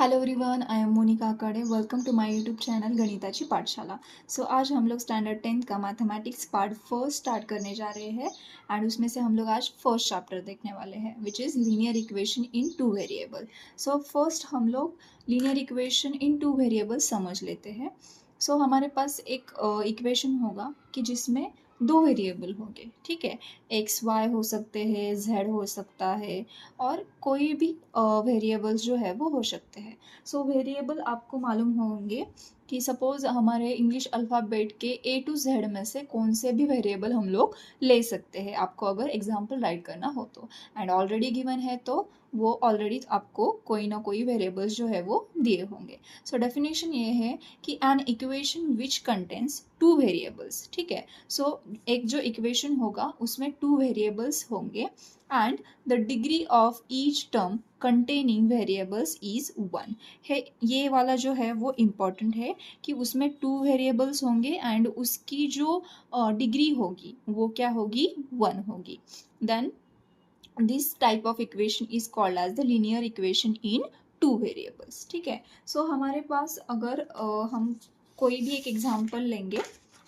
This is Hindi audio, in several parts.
Hello everyone, I am Monika Akade. Welcome to my YouTube channel Ganitachi Pathshala. सो आज हम लोग स्टैंडर्ड 10th का मैथमेटिक्स पार्ट फर्स्ट स्टार्ट करने जा रहे हैं एंड उसमें से हम लोग आज फर्स्ट चैप्टर देखने वाले हैं which is linear equation in two variable. So first हम लोग linear equation in two variable समझ लेते हैं। सो हमारे पास एक इक्वेशन होगा कि जिसमें दो वेरिएबल होंगे, ठीक है। एक्स वाई हो सकते हैं, जेड हो सकता है और कोई भी वेरिएबल्स जो है वो हो सकते हैं। सो वेरिएबल आपको मालूम होंगे कि सपोज हमारे इंग्लिश अल्फ़ाबेट के ए टू जेड में से कौन से भी वेरिएबल हम लोग ले सकते हैं, आपको अगर एग्जाम्पल राइट करना हो तो। एंड ऑलरेडी गिवन है तो वो ऑलरेडी आपको कोई ना कोई वेरिएबल्स जो है वो दिए होंगे। सो डेफिनेशन ये है कि an equation which contains two variables, ठीक है। सो एक जो इक्वेशन होगा उसमें टू वेरिएबल्स होंगे and the degree of each term containing variables is 1 है। ये वाला जो है वो इम्पॉर्टेंट है कि उसमें टू वेरिएबल्स होंगे एंड उसकी जो डिग्री होगी वो क्या होगी, 1 होगी। Then this type of equation is called as the linear equation in two variables, ठीक है। सो हमारे पास अगर हम कोई भी एक एग्जाम्पल लेंगे,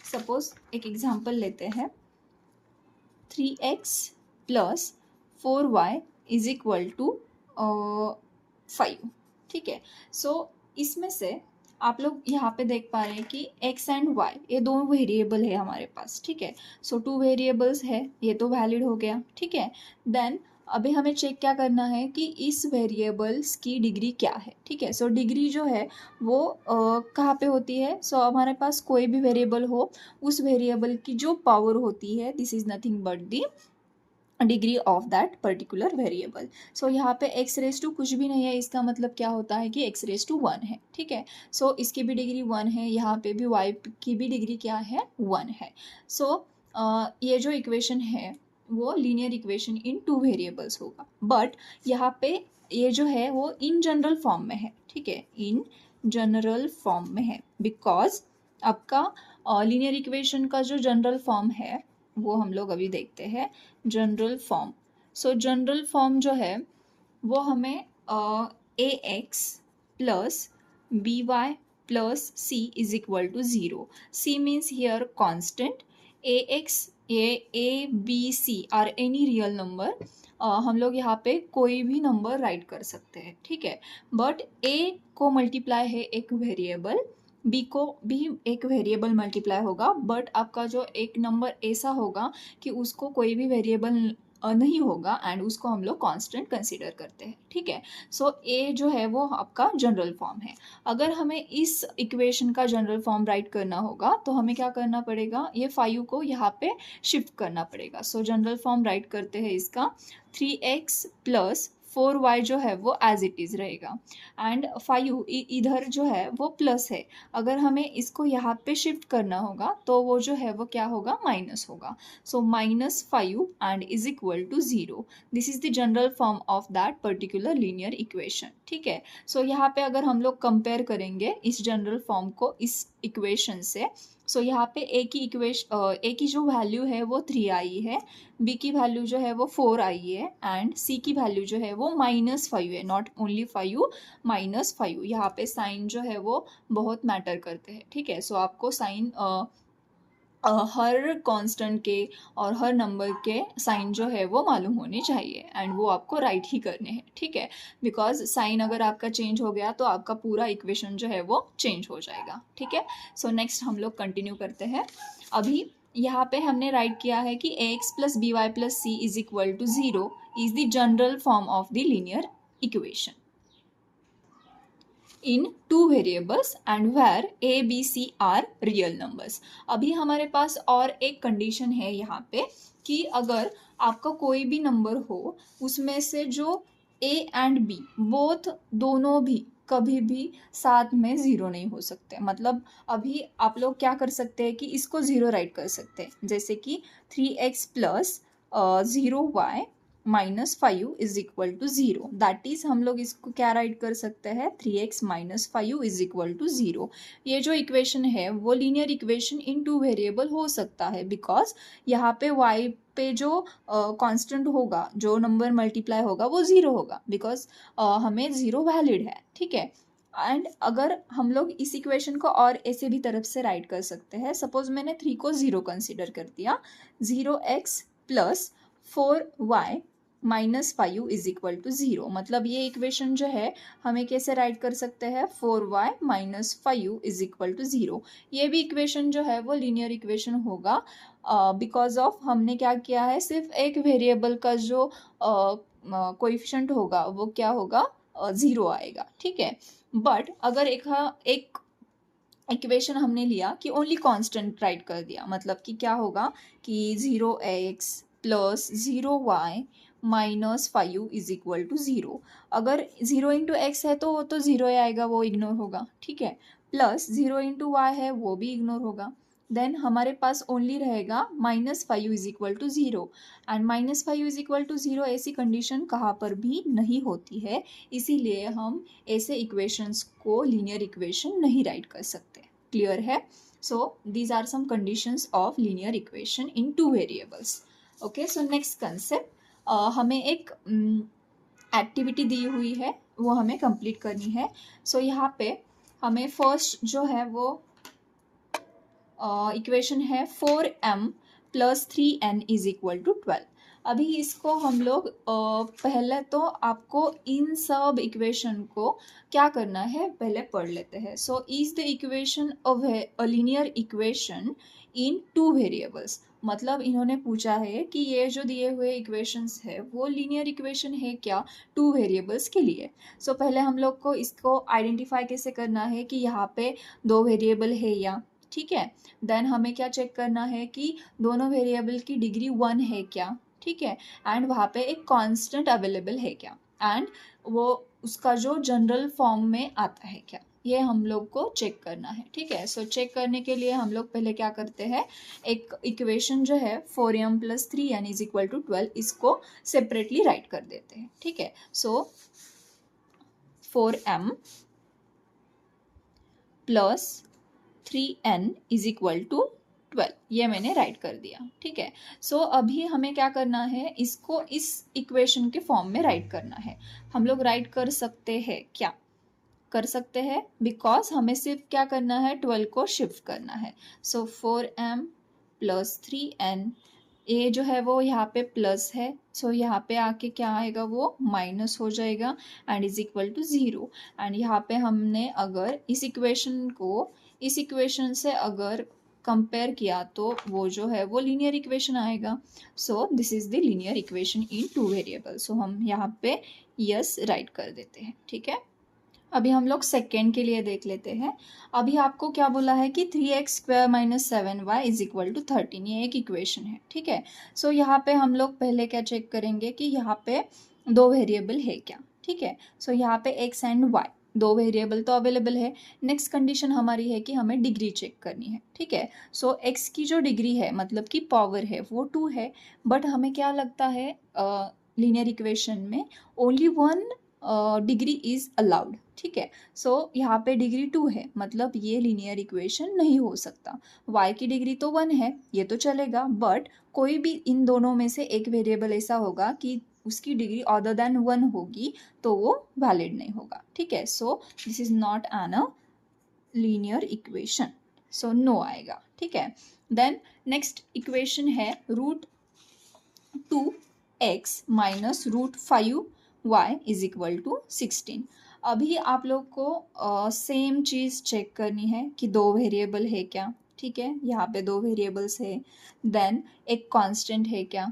सपोज एक एग्जाम्पल लेते हैं 3x plus 4y is equal to 5, ठीक है। सो इसमें से आप लोग यहाँ पे देख पा रहे हैं कि x एंड y ये दो वेरिएबल है हमारे पास, ठीक है। सो टू वेरिएबल्स है, ये तो वैलिड हो गया, ठीक है। देन अभी हमें चेक क्या करना है कि इस वेरिएबल्स की डिग्री क्या है, ठीक है। सो डिग्री जो है वो कहाँ पे होती है। सो हमारे पास कोई भी वेरिएबल हो, उस वेरिएबल की जो पावर होती है this is nothing but the degree of that particular variable. So यहाँ पे एक्स रेस टू कुछ भी नहीं है, इसका मतलब क्या होता है कि एक्स रेस टू 1 है, ठीक है। सो इसकी भी डिग्री 1 है, यहाँ पे भी वाई की भी डिग्री क्या है, 1 है। सो ये जो इक्वेशन है वो linear equation in two variables होगा, बट यहाँ पे ये जो है वो इन जनरल फॉर्म में है, ठीक है, इन जनरल फॉर्म में है बिकॉज आपका लीनियर इक्वेशन का जो जनरल फॉर्म है वो हम लोग अभी देखते हैं, general form. So general form जो है वो हमें a x plus b y plus c is equal to 0। C means here constant, a x a b c are any real number. हम लोग यहाँ पे कोई भी नंबर राइट कर सकते हैं, ठीक है। बट ए को मल्टीप्लाई है एक वेरिएबल, बी को भी एक वेरिएबल मल्टीप्लाई होगा, बट आपका जो एक नंबर ऐसा होगा कि उसको कोई भी वेरिएबल नहीं होगा एंड उसको हम लोग कांस्टेंट कंसीडर करते हैं, ठीक है। सो ए जो है वो आपका जनरल फॉर्म है। अगर हमें इस इक्वेशन का जनरल फॉर्म राइट करना होगा तो हमें क्या करना पड़ेगा, ये 5 को यहाँ पे शिफ्ट करना पड़ेगा। सो जनरल फॉर्म राइट करते हैं इसका, 3x प्लस 4y जो है वो एज इट इज़ रहेगा एंड 5 इधर जो है वो प्लस है। अगर हमें इसको यहाँ पे शिफ्ट करना होगा तो वो जो है वो क्या होगा, माइनस होगा। So -5 and is equal to 0। This is the general form of that particular linear equation, ठीक है। सो यहाँ पे अगर हम लोग कंपेयर करेंगे इस जनरल फॉर्म को इस इक्वेशन से, सो यहाँ पे ए की जो वैल्यू है वो 3 आई है, बी की वैल्यू जो है वो 4 आई है एंड सी की वैल्यू जो है वो -5 है, नॉट ओनली 5, -5। यहाँ पे साइन जो है वो बहुत मैटर करते हैं, ठीक है। सो आपको साइन हर कांस्टेंट के और हर नंबर के साइन जो है वो मालूम होने चाहिए एंड वो आपको राइट ही करने हैं, ठीक है। बिकॉज साइन अगर आपका चेंज हो गया तो आपका पूरा इक्वेशन जो है वो चेंज हो जाएगा, ठीक है। सो नेक्स्ट हम लोग कंटिन्यू करते हैं। अभी यहाँ पे हमने राइट किया है कि x plus b y plus c is equal to 0 is the general form of the linear equation in two variables and where a b c are real numbers. अभी हमारे पास और एक कंडीशन है यहाँ पे कि अगर आपका कोई भी नंबर हो उसमें से जो ए एंड बी बोथ दोनों भी कभी भी साथ में ज़ीरो नहीं हो सकते। मतलब अभी आप लोग क्या कर सकते हैं कि इसको ज़ीरो राइट कर सकते हैं, जैसे कि 3x plus 0y -5 is equal to 0। That is हम लोग इसको क्या राइट कर सकते हैं, 3x -5 इज इक्वल टू 0। ये जो इक्वेशन है वो linear equation in two variable हो सकता है बिकॉज यहाँ पे y पे जो कांस्टेंट होगा, जो नंबर मल्टीप्लाई होगा वो 0 होगा बिकॉज हमें 0 वैलिड है, ठीक है। एंड अगर हम लोग इस इक्वेशन को और ऐसे भी तरफ से राइट कर सकते हैं, सपोज मैंने 3 को 0 कंसिडर कर दिया, 0x plus 4y minus 5 is equal to 0, मतलब ये इक्वेशन जो है हमें कैसे राइट कर सकते हैं, 4y minus 5 is equal to 0। ये भी इक्वेशन जो है वो लीनियर इक्वेशन होगा, बिकॉज ऑफ हमने क्या किया है, सिर्फ एक वेरिएबल का जो कोएफिशिएंट होगा वो क्या होगा, 0 आएगा, ठीक है। बट अगर एक इक्वेशन हमने लिया कि ओनली कांस्टेंट राइट कर दिया, मतलब कि क्या होगा कि 0x plus 0y minus 5 is equal to 0। अगर 0 इंटू एक्स है तो वो तो 0 आएगा, वो इग्नोर होगा, ठीक है। प्लस 0 इंटू वाई है वो भी इग्नोर होगा। देन हमारे पास ओनली रहेगा -5 is equal to 0, and -5 is equal to 0 ऐसी कंडीशन कहाँ पर भी नहीं होती है, इसीलिए हम ऐसे इक्वेशंस को लीनियर इक्वेशन नहीं राइट कर सकते। क्लियर है? So these are some conditions of linear equation in 2 variables. Okay, so next concept, हमें एक एक्टिविटी दी हुई है, वो हमें कंप्लीट करनी है। सो यहाँ पे हमें फर्स्ट जो है वो इक्वेशन है 4m plus 3n is equal to 12। अभी इसको हम लोग पहले तो आपको इन सब इक्वेशन को क्या करना है पहले पढ़ लेते हैं। So is the equation of a linear equation in 2 variables, मतलब इन्होंने पूछा है कि ये जो दिए हुए इक्वेशंस है वो लीनियर इक्वेशन है क्या 2 वेरिएबल्स के लिए। सो पहले हम लोग को इसको आइडेंटिफाई कैसे करना है कि यहाँ पे 2 वेरिएबल है या, ठीक है। देन हमें क्या चेक करना है कि दोनों वेरिएबल की डिग्री 1 है क्या, ठीक है, एंड वहाँ पे एक कांस्टेंट अवेलेबल है क्या, एंड वो उसका जो जनरल फॉर्म में आता है क्या, ये हम लोग को चेक करना है, ठीक है। सो चेक करने के लिए हम लोग पहले क्या करते हैं, एक इक्वेशन जो है 4m plus 3n is equal to 12, इसको सेपरेटली राइट कर देते हैं, ठीक है। So 4m plus 3n is equal to 12, ये मैंने राइट कर दिया, ठीक है। सो अभी हमें क्या करना है, इसको इस इक्वेशन के फॉर्म में राइट करना है। हम लोग राइट कर सकते हैं क्या, कर सकते हैं, बिकॉज हमें सिर्फ क्या करना है, 12 को शिफ्ट करना है। सो 4m प्लस 3n, ये जो है वो यहाँ पे प्लस है, सो यहाँ पे आके क्या आएगा, वो माइनस हो जाएगा and is equal to 0। And यहाँ पे हमने अगर इस इक्वेशन को इस इक्वेशन से अगर कंपेयर किया तो वो जो है वो लीनियर इक्वेशन आएगा। So this is the linear equation in 2 variable. So हम यहाँ पे यस राइट कर देते हैं, ठीक है। अभी हम लोग सेकेंड के लिए देख लेते हैं। अभी आपको क्या बोला है कि 3x square minus 7y is equal to 13, ये एक इक्वेशन है, ठीक है। सो यहाँ पे हम लोग पहले क्या चेक करेंगे कि यहाँ पे 2 वेरिएबल है क्या, ठीक है। सो यहाँ पे x एंड y 2 वेरिएबल तो अवेलेबल है। नेक्स्ट कंडीशन हमारी है कि हमें डिग्री चेक करनी है, ठीक है। सो x की जो डिग्री है, मतलब कि पावर है, वो 2 है, बट हमें क्या लगता है लीनियर इक्वेशन में ओनली 1 डिग्री इज अलाउड, ठीक है। सो यहाँ पे डिग्री 2 है, मतलब ये लीनियर इक्वेशन नहीं हो सकता। y की डिग्री तो 1 है, ये तो चलेगा, बट कोई भी इन दोनों में से एक वेरिएबल ऐसा होगा कि उसकी डिग्री अदर देन 1 होगी तो वो वैलिड नहीं होगा, ठीक है। So this is not an a linear equation, so no आएगा, ठीक है। देन नेक्स्ट इक्वेशन है √2x minus √5y is equal to 16। अभी आप लोग को सेम चीज़ चेक करनी है कि 2 वेरिएबल है क्या, ठीक है। यहाँ पे 2 वेरिएबल्स है, देन एक कांस्टेंट है क्या,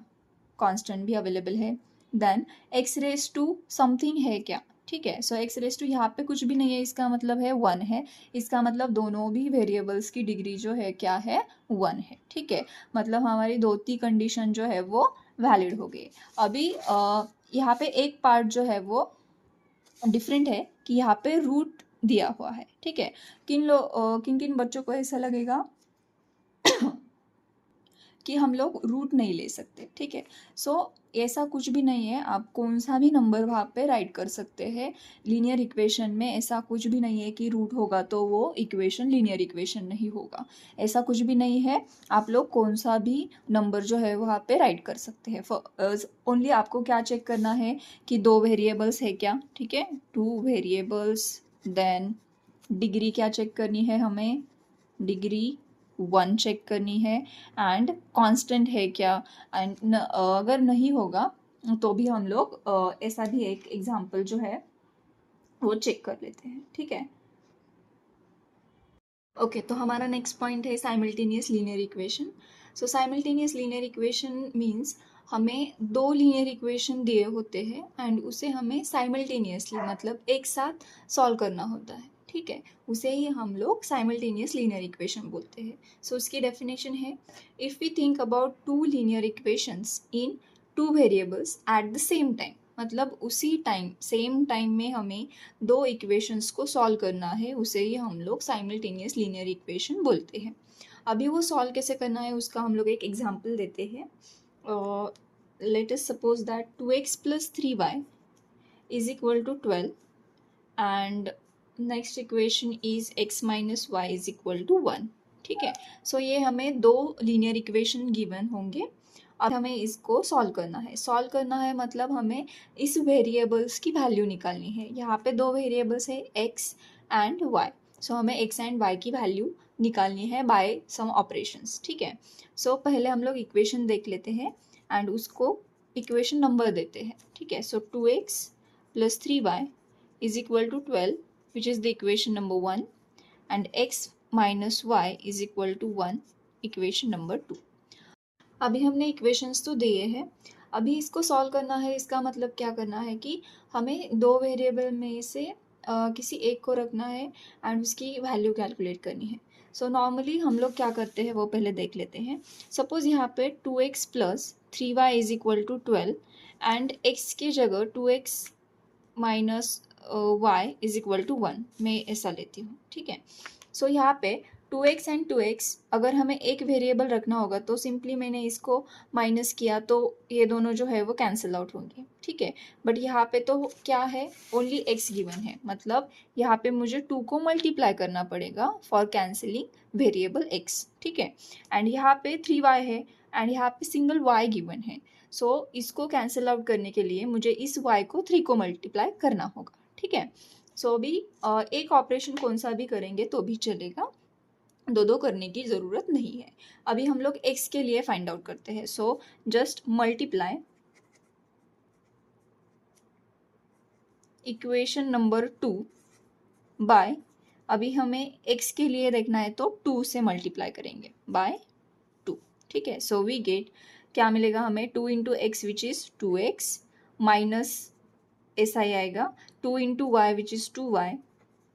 कांस्टेंट भी अवेलेबल है, then x raise to something है क्या, ठीक है। सो x रेस टू यहाँ पे कुछ भी नहीं है, इसका मतलब है 1 है, इसका मतलब दोनों भी वेरिएबल्स की डिग्री जो है क्या है, 1 है, ठीक है। मतलब हमारी 2 कंडीशन जो है वो वैलिड हो गई। अभी यहाँ पे एक पार्ट जो है वो डिफरेंट है कि यहाँ पे रूट दिया हुआ है, ठीक है। किन किन बच्चों को ऐसा लगेगा कि हम लोग रूट नहीं ले सकते, ठीक है। सो ऐसा कुछ भी नहीं है, आप कौन सा भी नंबर वहाँ पे राइट कर सकते हैं। लीनियर इक्वेशन में ऐसा कुछ भी नहीं है कि रूट होगा तो वो इक्वेशन लीनियर इक्वेशन नहीं होगा, ऐसा कुछ भी नहीं है। आप लोग कौन सा भी नंबर जो है वहाँ पे राइट कर सकते हैं। ओनली आपको क्या चेक करना है कि 2 वेरिएबल्स है क्या, ठीक है, 2 वेरिएबल्स देन डिग्री क्या चेक करनी है हमें, डिग्री 1 चेक करनी है, एंड कांस्टेंट है क्या, एंड अगर नहीं होगा तो भी हम लोग ऐसा भी एक एग्जांपल जो है वो चेक कर लेते हैं, ठीक है। ओके तो हमारा नेक्स्ट पॉइंट है साइमल्टेनियस लीनियर इक्वेशन। सो साइमल्टेनियस लीनियर इक्वेशन मीन्स हमें दो लीनियर इक्वेशन दिए होते हैं एंड उसे हमें साइमल्टेनियसली मतलब एक साथ सॉल्व करना होता है, ठीक है। उसे ही हम लोग साइमल्टेनियस लीनियर इक्वेशन बोलते हैं। सो उसकी डेफिनेशन है, if we think about two linear equations in two variables at the same time, मतलब उसी टाइम सेम टाइम में हमें दो इक्वेशंस को सॉल्व करना है, उसे ही हम लोग साइमल्टेनियस लीनियर इक्वेशन बोलते हैं। अभी वो सॉल्व कैसे करना है उसका हम लोग एक एग्जांपल देते हैं। Let us suppose that 2x plus 3y is equal to 12 and next equation is x minus y is equal to 1, ठीक है। सो ये हमें दो लीनियर इक्वेशन गिवन होंगे। अब हमें इसको सॉल्व करना है। सॉल्व करना है मतलब हमें इस वेरिएबल्स की वैल्यू निकालनी है। यहाँ पे दो वेरिएबल्स है x एंड y। सो हमें x एंड y की वैल्यू निकालनी है बाय सम ऑपरेशंस, ठीक है। सो पहले हम लोग इक्वेशन देख लेते हैं एंड उसको इक्वेशन नंबर देते हैं, ठीक है। सो 2x plus 3y is equal to 12, which is the equation number 1, and x minus y is equal to 1, equation number 2. अभी हमने इक्वेशंस तो दिए हैं, अभी इसको सॉल्व करना है। इसका मतलब क्या करना है कि हमें दो वेरिएबल में से किसी एक को रखना है एंड उसकी वैल्यू कैलकुलेट करनी है। सो नॉर्मली हम लोग क्या करते हैं वो पहले देख लेते हैं। सपोज़ यहाँ पे 2x plus 3y is equal to 12 and x की जगह 2x minus y is equal to 1 मैं ऐसा लेती हूँ, ठीक है। सो यहाँ पे 2x एंड 2x अगर हमें एक वेरिएबल रखना होगा तो सिंपली मैंने इसको माइनस किया तो ये दोनों जो है वो कैंसिल आउट होंगे, ठीक है। बट यहाँ पे तो क्या है, ओनली x गिवन है, मतलब यहाँ पे मुझे 2 को मल्टीप्लाई करना पड़ेगा फॉर कैंसिलिंग वेरिएबल x, ठीक है। एंड यहाँ पे 3y है एंड यहाँ पे सिंगल y गिवन है। सो इसको कैंसिल आउट करने के लिए मुझे इस y को 3 को मल्टीप्लाई करना होगा, ठीक है। सो अभी एक ऑपरेशन कौन सा भी करेंगे तो भी चलेगा, दो दो करने की ज़रूरत नहीं है। अभी हम लोग x के लिए फाइंड आउट करते हैं। So just multiply equation number 2 by, अभी हमें x के लिए देखना है तो 2 से मल्टीप्लाई करेंगे बाय 2, ठीक है। सो वी गेट क्या मिलेगा हमें, 2 into x which is 2x minus ऐसा ही आएगा 2 into y which is 2y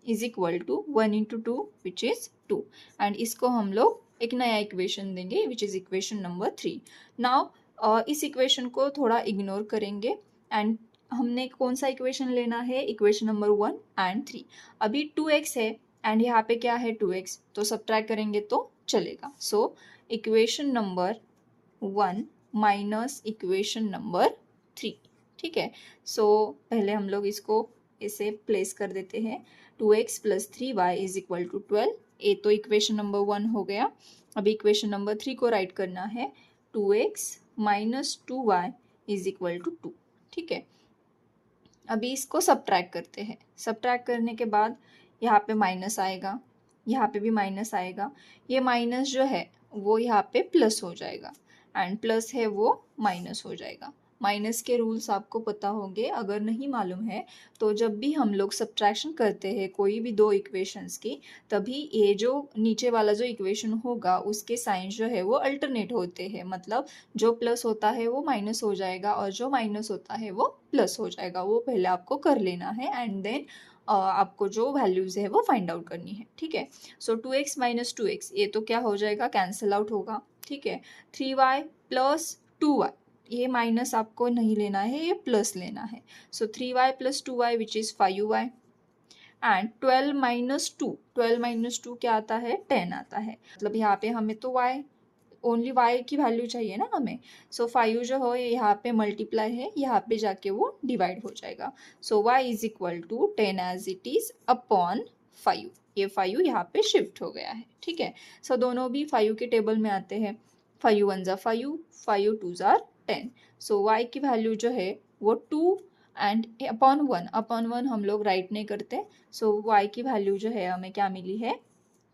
is equal to 1 into 2 which is 2 and इसको हम लोग एक नया इक्वेशन देंगे which is equation number 3। Now इस इक्वेशन को थोड़ा इग्नोर करेंगे एंड हमने कौन सा इक्वेशन लेना है, इक्वेशन नंबर 1 एंड 3। अभी 2x है एंड यहाँ पे क्या है 2x, तो सब्ट्रैक्ट करेंगे तो चलेगा। So equation number 1 minus equation number 3, ठीक है। सो पहले हम लोग इसको इसे प्लेस कर देते हैं। 2x plus 3y is equal to 12, ये तो इक्वेशन नंबर 1 हो गया। अभी इक्वेशन नंबर 3 को राइट करना है, 2x minus 2y is equal to 2, ठीक है। अभी इसको सब्ट्रैक्ट करते हैं। सब्ट्रैक्ट करने के बाद यहाँ पे माइनस आएगा, यहाँ पे भी माइनस आएगा, ये माइनस जो है वो यहाँ पे प्लस हो जाएगा एंड प्लस है वो माइनस हो जाएगा। माइनस के रूल्स आपको पता होंगे, अगर नहीं मालूम है तो जब भी हम लोग सब्ट्रैक्शन करते हैं कोई भी दो इक्वेशंस की, तभी ये जो नीचे वाला जो इक्वेशन होगा उसके साइंस जो है वो अल्टरनेट होते हैं, मतलब जो प्लस होता है वो माइनस हो जाएगा और जो माइनस होता है वो प्लस हो जाएगा। वो पहले आपको कर लेना है एंड देन आपको जो वैल्यूज़ है वो फाइंड आउट करनी है, ठीक है। सो 2x माइनस 2x ये तो क्या हो जाएगा, कैंसिल आउट होगा, ठीक है। 3y प्लस 2y, ये माइनस आपको नहीं लेना है, ये प्लस लेना है। सो 3y plus 2y which is 5y and 12 minus 2, 12 minus 2 क्या आता है, 10 आता है। मतलब यहाँ पे हमें तो y ओनली y की वैल्यू चाहिए ना हमें। सो 5 जो हो यहाँ पे मल्टीप्लाई है, यहाँ पे जाके वो डिवाइड हो जाएगा। So y is equal to 10 as it is upon 5, ये 5 यहाँ पे शिफ्ट हो गया है, ठीक है। सो दोनों भी 5 के टेबल में आते हैं, 5 1 ज़ा 5, 5 2 ज़ा 10। सो y की वैल्यू जो है वो 2 एंड अपॉन वन हम लोग राइट नहीं करते, सो y की वैल्यू जो है हमें क्या मिली है,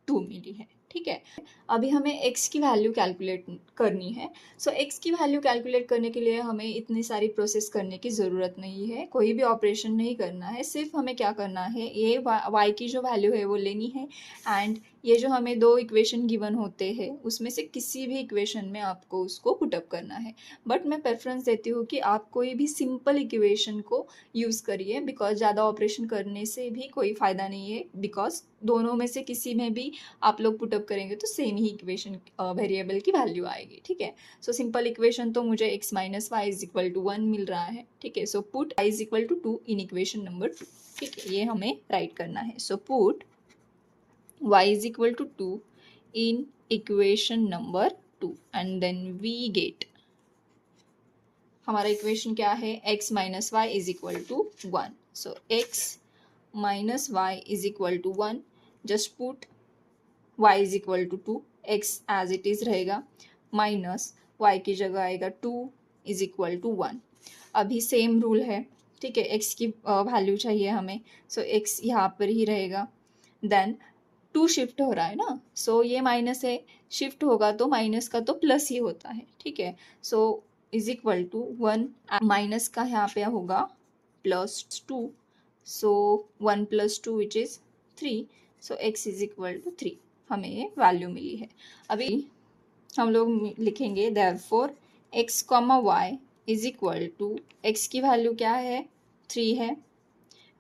2 मिली है। ठीक है, अभी हमें x की वैल्यू कैलकुलेट करनी है। सो x की वैल्यू कैलकुलेट करने के लिए हमें इतनी सारी प्रोसेस करने की ज़रूरत नहीं है, कोई भी ऑपरेशन नहीं करना है। सिर्फ हमें क्या करना है, ये y की जो वैल्यू है वो लेनी है, एंड ये जो हमें दो इक्वेशन गिवन होते हैं उसमें से किसी भी इक्वेशन में आपको उसको पुटअप करना है। बट मैं प्रेफरेंस देती हूँ कि आप कोई भी सिंपल इक्वेशन को यूज़ करिए, बिकॉज ज़्यादा ऑपरेशन करने से भी कोई फ़ायदा नहीं है, बिकॉज दोनों में से किसी में भी आप लोग पुटअप करेंगे तो सेम ही इक्वेशन वेरिएबल की वैल्यू आएगी। ठीक है, सो सिंपल इक्वेशन तो मुझे x minus y is equal to 1 मिल रहा है। ठीक है, so put y is equal to 2 in equation number 2। ठीक है, ये हमें राइट करना है। So put y is equal to 2 in equation number 2 and then we get, हमारा इक्वेशन क्या है, x minus y is equal to 1. So x minus y is equal to 1. Just put y is equal to 2, x as it is रहेगा, माइनस y की जगह आएगा 2 is equal to 1. अभी सेम रूल है। ठीक है, x की वैल्यू चाहिए हमें, सो x यहाँ पर ही रहेगा। देन 2 शिफ्ट हो रहा है ना, सो ये माइनस है, शिफ्ट होगा तो माइनस का तो प्लस ही होता है। ठीक है, so is equal to 1, minus का यहाँ पे होगा +2, so 1 + 2 which is 3, so x is equal to 3, हमें ये वैल्यू मिली है। अभी हम लोग लिखेंगे therefore x, y is equal to, x की वैल्यू क्या है, 3 है,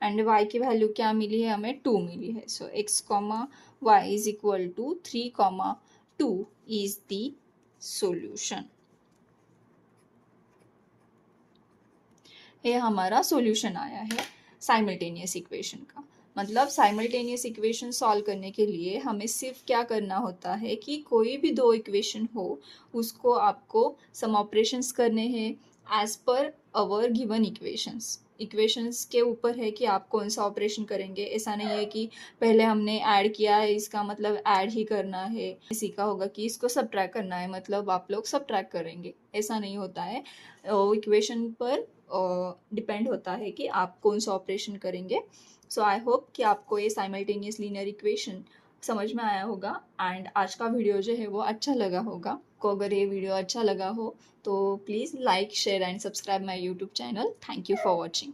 एंड y की वैल्यू क्या मिली है, हमें 2 मिली है। So x, y is equal to 3, 2 is the solution. ये हमारा सॉल्यूशन आया है साइमल्टेनियस इक्वेशन का। मतलब साइमल्टेनियस इक्वेशन सॉल्व करने के लिए हमें सिर्फ क्या करना होता है कि कोई भी दो इक्वेशन हो उसको आपको सम ऑपरेशंस करने हैं एज पर अवर गिवन इक्वेशंस के ऊपर है कि आप कौन सा ऑपरेशन करेंगे। ऐसा नहीं है कि पहले हमने ऐड किया है इसका मतलब ऐड ही करना है, सीखा होगा कि इसको सबट्रैक्ट करना है मतलब आप लोग सबट्रैक्ट करेंगे, ऐसा नहीं होता है। इक्वेशन पर डिपेंड होता है कि आप कौन सा ऑपरेशन करेंगे। सो आई होप कि आपको ये साइमल्टेनियस लीनियर इक्वेशन समझ में आया होगा, एंड आज का वीडियो जो है वो अच्छा लगा होगा। को अगर ये वीडियो अच्छा लगा हो तो please like, share and subscribe my YouTube channel. Thank you for watching.